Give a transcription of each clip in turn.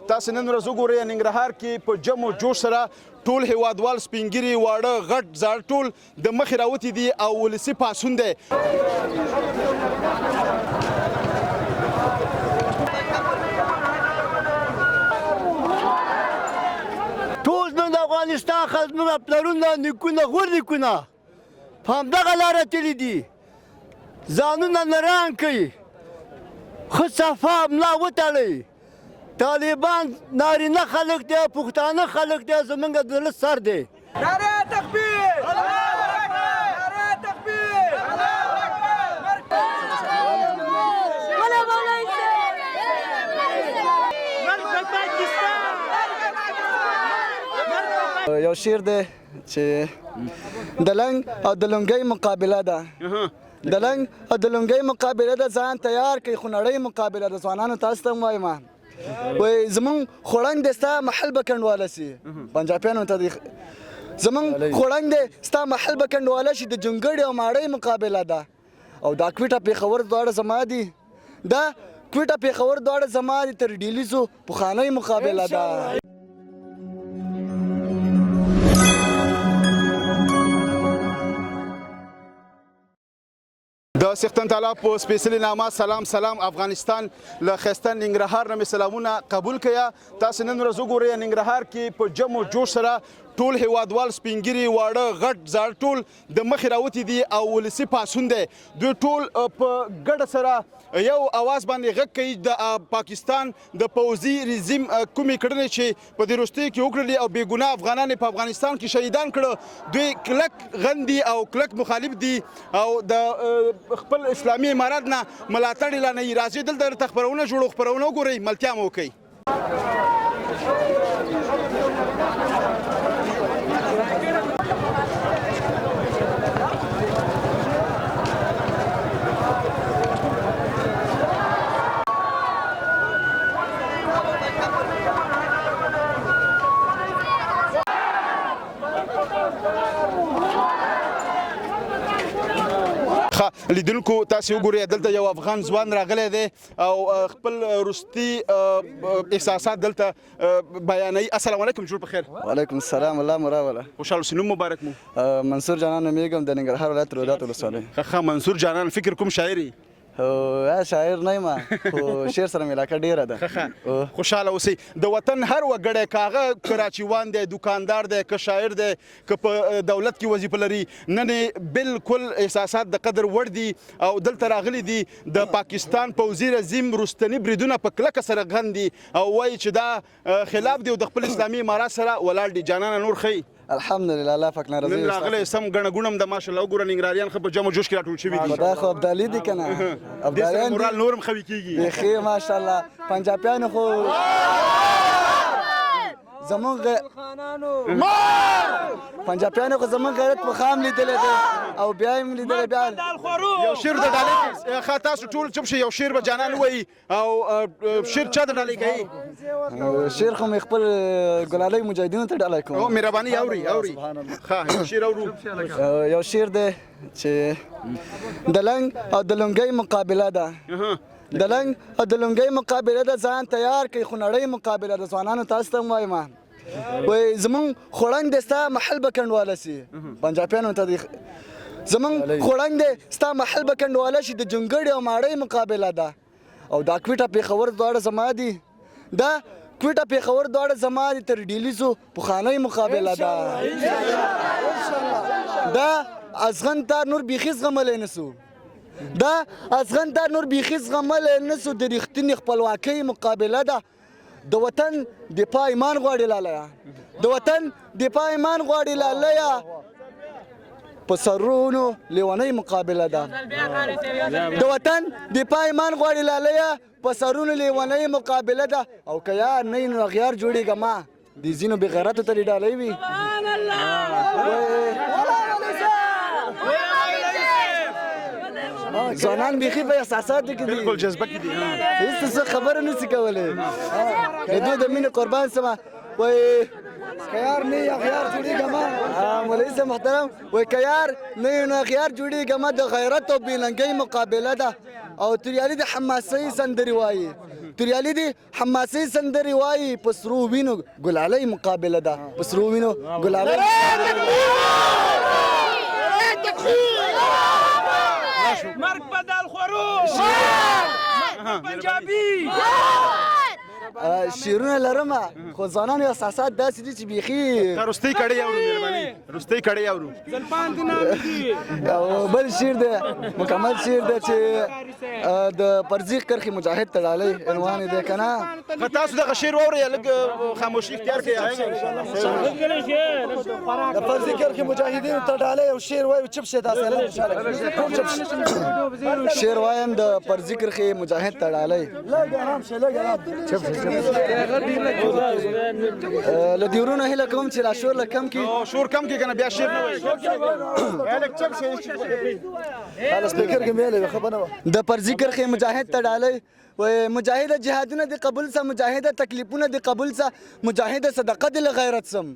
تاسو نن ورځ وګورئ ننګرهار کې په جم او جوش سره ټول هیوادوال سپینګیري واړه غټ زاړه ټول د مخې راوتي دي او ولسي پاڅون دی. ټول زموږ د افغانستان خلک زموږ پلرونه نیکونه غورنیکونه په همدغه لاره تللي دي، ځانونه نران کوي، ښه صفا ملا وتړئ. طالبان نارینه خلک دی، پښتانه خلک دی، زموږ د زړه سر دی. نعره تکبیر! نعره تکبیر! یو شعر دی چې د لنګ او د لنګۍ مقابله ده، د لنګ او د لنګۍ مقابله ده، ځان تیار کړئ خو نړۍ مقابله ده. ځوانانو تاسو ته هم وایم وایي زمونږ خوړنګ دی ستا محل به کنډواله سي. پنجابیانو ته دی زمونږ خوړنګ دی ستا محل به کنډواله شي. د جونګړې او ماړۍ مقابله ده او دا کوټه پېښور دواړه زما دي، دا کوټه پېښور دواړه زما دي. تر ډیلیزو پخوانۍ مقابله ده. د سختن تعالی په سپیشلی نامه سلام سلام افغانستان له ښایسته ننګرهار نه مې سلامونه قبول کړه. تاسو نن ورځ وګورئ ننګرهار کې په جم او جوش سره ټول هیوادوال سپینګیري واړه غټ زاړه ټول د مخې راوتي دي او ولسي پاڅون دی. دوی ټول په ګډه سره یو اواز باندې غږ کوي د پاکستان د پوځي رژیم کومې کړنې چې په دې وروستیو کې وکړلې او بې ګناه افغانان په افغانستان کې شهیدان کړه، دوی کلک غندي او کلک مخالف دي او د خپل اسلامي امارات نه ملاتړ اعلانوي. راځئ دلته درته خپرونه جوړو، خپرونه وګورئ، ملتیا مو وکړئ. لیدونکو تاسو وګورئ دلته یو افغان ځوان راغلی دی او خپل وروستي احساسات دلته بیانوي. السلام علیکم، جوړ په خیر. وعلیکم السلام، الله مو راوله. خوشحال اوسئ. نوم مبارک مو؟ منصور جانان نومیږم، د ننګرهار ولایت رودات ولسوالۍ. ښه منصور جانان، فکر کوم شاعر یې؟ شاعر نه یم خو شعر سره مې علاقه ډېره ده. خوشحاله اوسئ. د وطن هر وګړی که هغه کراچیوان دی، دکاندار دی، که شاعر دی، که په دولت کې وظیفه لري، نن بالکل احساسات د قدر وړ دي او دلته راغلي دي. د پاکستان پوځي رژیم وروستني بریدونه په کلکه سره غندي او وایي چې دا خلاف دی او د خپل اسلامي امارات سره ولاړ دي. جانانه نور ښه الحمدلله، الله پاک ناراضي. نن راغلی سم ګڼه ګوڼه هم د ماشاءالله وګوره ننګرهاریان ښه په جم و جوش کې راټول شوي دي. دا خو ابدالي دي که نه؟ دې سره مورال نور هم قوي کېږي. بیخي ماشاءالله پنجابیانو خو زمونږ پنجابیانو خو زمونږ غیرت په خام لیدلی دی او بیا یې هم لیدلی. بیا یو شعر د ډالۍ ښه تاسو ټول چوپ شئ، یو شعر به جانان ووایي او شعر چا ته ډالۍ کوي؟ شعر خو مې خپل ګلالۍ مجاهدینو ته ډالۍ کوم. مهرباني اوري ښه یو شعر اورو. یو شعر دی چې د لنګ او د لنګۍ مقابله ده، د لنګ او د لنګۍ مقابله ده، ځان تیار کړئ خو نړۍ مقابله ده. ځوانانو تاسو ته هم وایم وایي زمونږ خوړنګ دی ستا محل به کنډواله سي. پنجابیانو ته دی زمونږ خوړنګ دی ستا محل به کنډواله شي. د جونګړې او ماړۍ مقابله ده او دا کوټه پېښور دواړه زما دي، دا کوټه پېښور دواړه زما دي. تر ډیلیزو پخوانۍ مقابله ده. دا ازغن تار نور بیخي زغملی نسو، دا ازغن تار نور بیخي زغملی نسو. د رښتینې خپلواکۍ مقابله ده. د وطن دفاع ایمان غواړي لالیه، د وطن دفاع ایمان غواړي لالیه. په سرونو لیونۍ مقابله ده. د وطن دفاع ایمان غواړي لالیه، په سرونو لیونۍ مقابله ده. او که یار نه نو اغیار جوړېږه ما د ځینو بې غیرتو ته دې ډالۍ وي. ځوانان بیخي په احساساتو کې دي، بالکل جذبه کې دي، هېڅ څه خبره نشي کولی. د دوی د مینې قربان سمه. وایي کیار نه اخیار جوړیږي ما مولوی صاحب محترم وای کیار نه اخیار جوړیږي ما د غیرت او بېننګۍ مقابله ده او توریالي د حماسي سندرې وایي توریالي د حماسي سندرې وایي په سرو وینو ګلالۍ مقابله ده په سرو وینو ګلالۍ مرګ بدل خورو پنجابي شیرونه لرم خو ځوانانو احساسات داسې دي چې بیخي روستۍ کړی اورو مهرباني روستۍ کړی اورو زلفان د نام دي او بل شعر دی مکمل شعر دی چې د پرزیخ کرخي مجاهد تړالی عنوان دی که نه که تاسو دغه شعر واورئ لږ خاموشي اختیار کړئ د پرزیخ کرخي مجاهدینو تړالی او شعر وایي چپ شي تاسو شعر وایم د پرزیخ کرخي مجاهد تړالی لږ آرام شه لږ آرام چپ له دې ورونو هیله کوم چې را شور له کم کړي شور کم کې که نه بیا شعر نه وایي لږ چپ شئ سپیکر کې میلې خبره وه د پرزي کرښې مجاهد تړالی و مجاهد جهادونه دې قبول سه مجاهد تکلیفونه دې قبول سه مجاهد صدقه دې له غیرت سم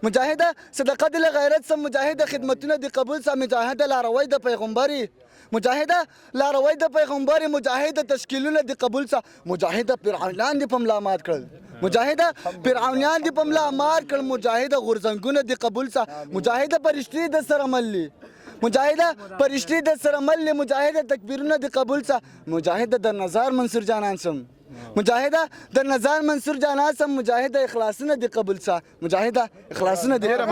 مجاهد صدقه دې له غیرت سم مجاهد خدمتونه دې قبول سه مجاهد لاروی د پیغمبري مجاهد لاروی د پیغمبري مجاهد تشکیلونه دې قبول سه مجاهد فرعونان دې په ملا مات کړل مجاهد فرعونان دې په ملا مات کړل مجاهد غورځنګونه دې قبول سه مجاهد پرشتي د سره ملي مجاهد پرشتي د سره مل مجاهد تکبیرونه د قبول سه مجاهد د نظر منصور جانان سم مجاهد د نظر منصور جانان سم مجاهد اخلاصونه د قبول سه مجاهد اخلاصونه د ډېره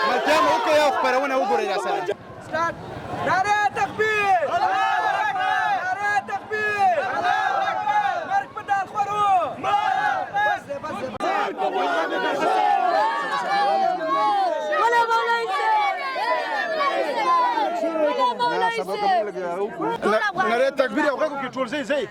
ملتیا مو وکړئ او خپرونه وګورئ راسره نعره تکبیر نعره تکبیر مرګ بدل خورو نری تکبیر او غږو کې ټول ځئ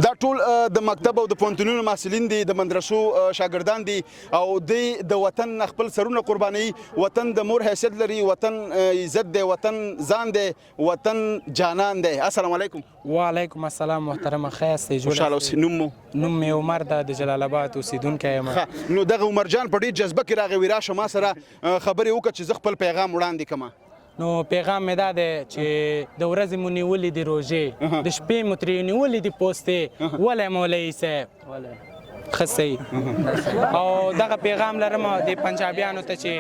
دا ټول د مکتب او د پوهنتونونو محصلین دي د مدرسو شاګردان دي او د وطن خپل سرونه قرباني وطن د مور حیثیت لري وطن عزت دی وطن ځان دی وطن جانان دی السلام علیکم وعلیکم السلام محترم خیاستې خوشحاله اوسئ نوم مو نوم مې عمر ده د جلال آباد اوسیدونکی یم نو دغه عمر جان په ډېر جذبه کې راغی وی راشه ما سره خبرې وکړه چې زه خپل پیغام وړاندې کړم نو پیغام مې دا دی چې د ورځې مو نیولې دي روژې د شپې مو ترې نیولې دي پوستې ولی مولوي صاحب ښه صحیح او دغه پیغام لرم د پنجابیانو ته چې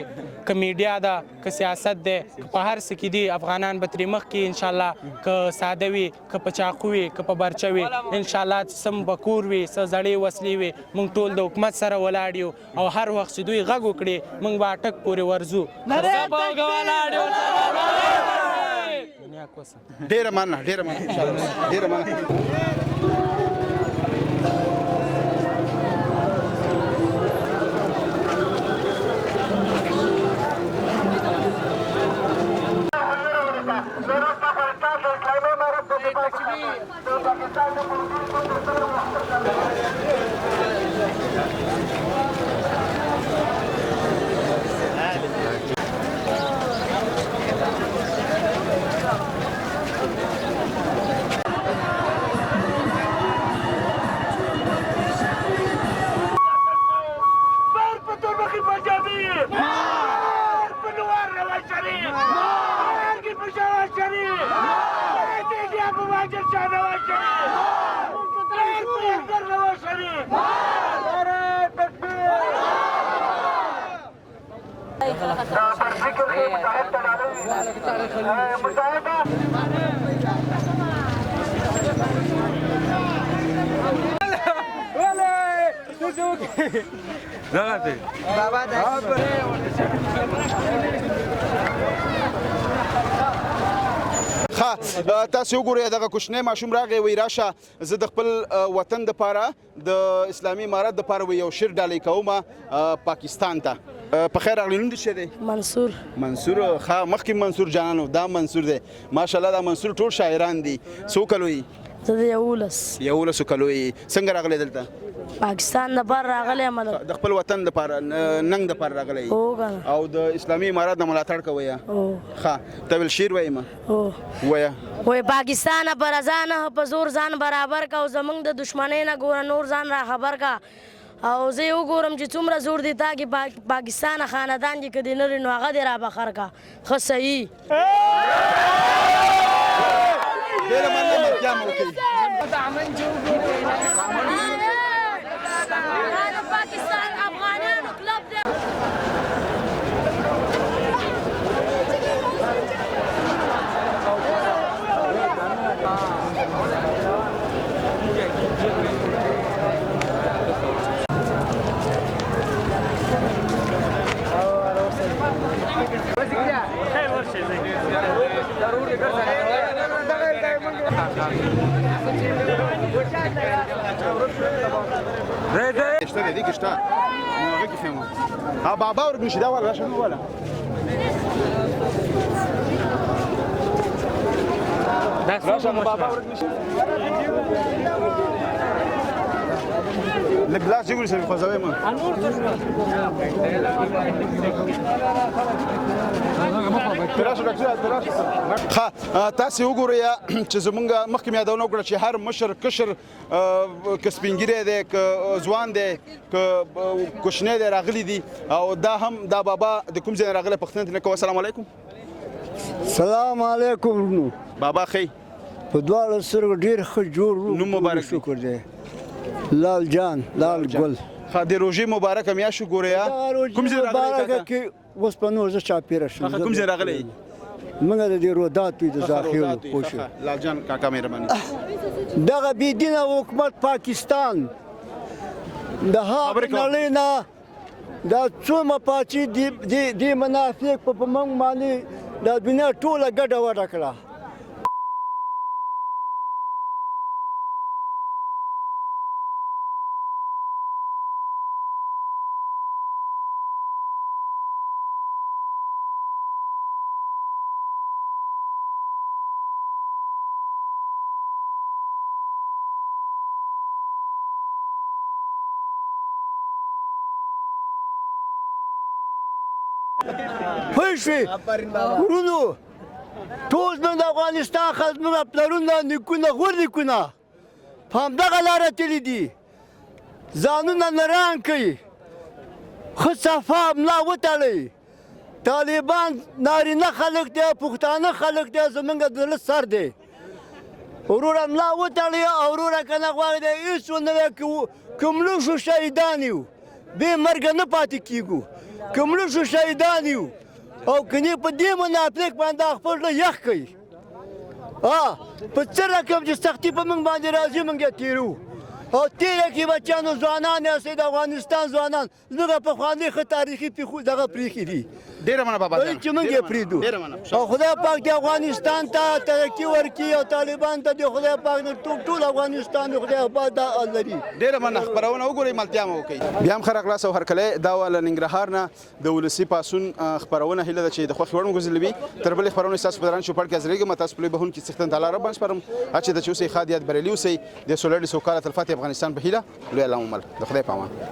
که میډیا ده که سیاست دی که په هر څه کې دي افغانان به ترې مخکې انشاءالله که ساده وي که په چاقو وي که په برچه وي انشاءالله څه بکور وي څه زړې وسلې وي موږ ټول د حکومت سره ولاړ یو او هر وخت چې دوی غږ وکړي موږ به اټک پورې ورځو ډېره مننه ډېره مننه تاسو وګورئ دغه کوچنی ماشوم راغی وی راشه زه د خپل وطن دپاره د اسلامي امارت دپاره یو شعر ډالۍ کوم پاکستان ته په خیر راغلی. نوم دې څه دی؟ منصور. منصور. ښه مخکې منصور جانانو، دا منصور دی. ماشاءالله دا منصور ټول شاعران دي. څو کلو یې؟ زه د 11. 11 کلو یې. څنګه راغلی دلته؟ پاکستان لپاره راغلی یم. د خپل وطن لپاره ننګ لپاره راغلی هو کنه. او د اسلامي امارات د ملاتړ کوي. هو. ښه ته بل شعر وایې ما؟ هو. وایه. وای پاکستان پر ځان په زور ځان برابر کا او زمونږ د دشمنۍ نه ګوره نور ځان را خبر کا او زه یې وګورم چې څومره زور دی تا کې پاکستان خاندان چې که دې نه لري نو هغه دې را بخر کا. ښه صحیح. ډېره مننه ملتیا مو کوي. پاکستان افغانانو کلب دی. شته دی کې شته نو هغه کې فهمو ها بابا ورګ نشي دا ولا شنو ولا دا څه بابا ورګ نشي لږ لاس جوړ شي خو زوی ما انور څه ښه تاسې وګورئ چې زمونږ مخکې مې یادونه وکړه چې هر مشر کشر که سپین ږیری دی که ځوان دی که کوچنی دی راغلی دي او دا هم دا بابا د کوم ځای نه راغلی پوښتنه ترې نه کوه. السلام علیکم. سلام علیکم. نو بابا ښی په دواړو سترګو ډېر ښه جوړ نوم مبارک دی. شکر دی. لال جان لال ګل. ښه د روژې مبارکه میاشت وګورئ کوم ځای راغلی مبارکه کې اوس په نور زه چاپېره شم. کوم ځای راغلی؟ موږ د دې روداتو د ذاخیرو خوشو. لال جان کاکا مهرباني. دغه بېدینه حکومت پاکستان د هغې نړۍ نه دا څومره پاچي دې منافق په موږ باندې د دنیا ټوله ګډه وډه کړه. پوه شوې ورونو ټول زموږ د افغانستان خلک زموږ پلرونه نیکونه غورنیکونه په همدغه لاره تللي دي. ځانونه نران کوي ښه صفا ملا وتړئ. طالبان نارینه خلک دی پښتانه خلک دی زموږ د زړه سر دی. وروره ملا وتړئ او وروره که نه غواړئ دی هېڅ ونه دی که مړه شو شهیدان یو بې مرګه نه پاتې کېږو. که مړه شو شهیدان یو او کنی په دې منافق باندې خپل زړه یخ کوي. په څه رقم چې سختي په موږ باندې راځي موږ یې تېرو او تېره کې بچیانو ځوانان یاستئ د افغانستان ځوانان زموږ پخواني ښه تاریخي دغه پرېښي دي ډېره مننه بابا جان چې موږ یې پرېږدو او خدای پاک دې افغانستان ته ترقي ورکړي او طالبان ته دې خدای پاک ټول افغانستان دې خدای آباد لري. ډېره مننه. خپرونه وګورئ ملتیا مو وکړئ. بیا هم ښه راغلاست او هرکلی دا وه له ننګرهار نه د ولسي پاڅون خپرونه هیله ده چې د خوښې وړ مو ګرځېدلې وي. تر بلې خپرونې ستاسو په دران چوپړ کې حاضرېږم. تاسو په لوی بهونکي څښتن تعالی رب باندې سپارم چې د چې اوسئ ښاد یاد بریالي اوسئ د سولړي سوکاله تلفاتې افغانستان په هیله لوی الله مو مل د خدای په امان.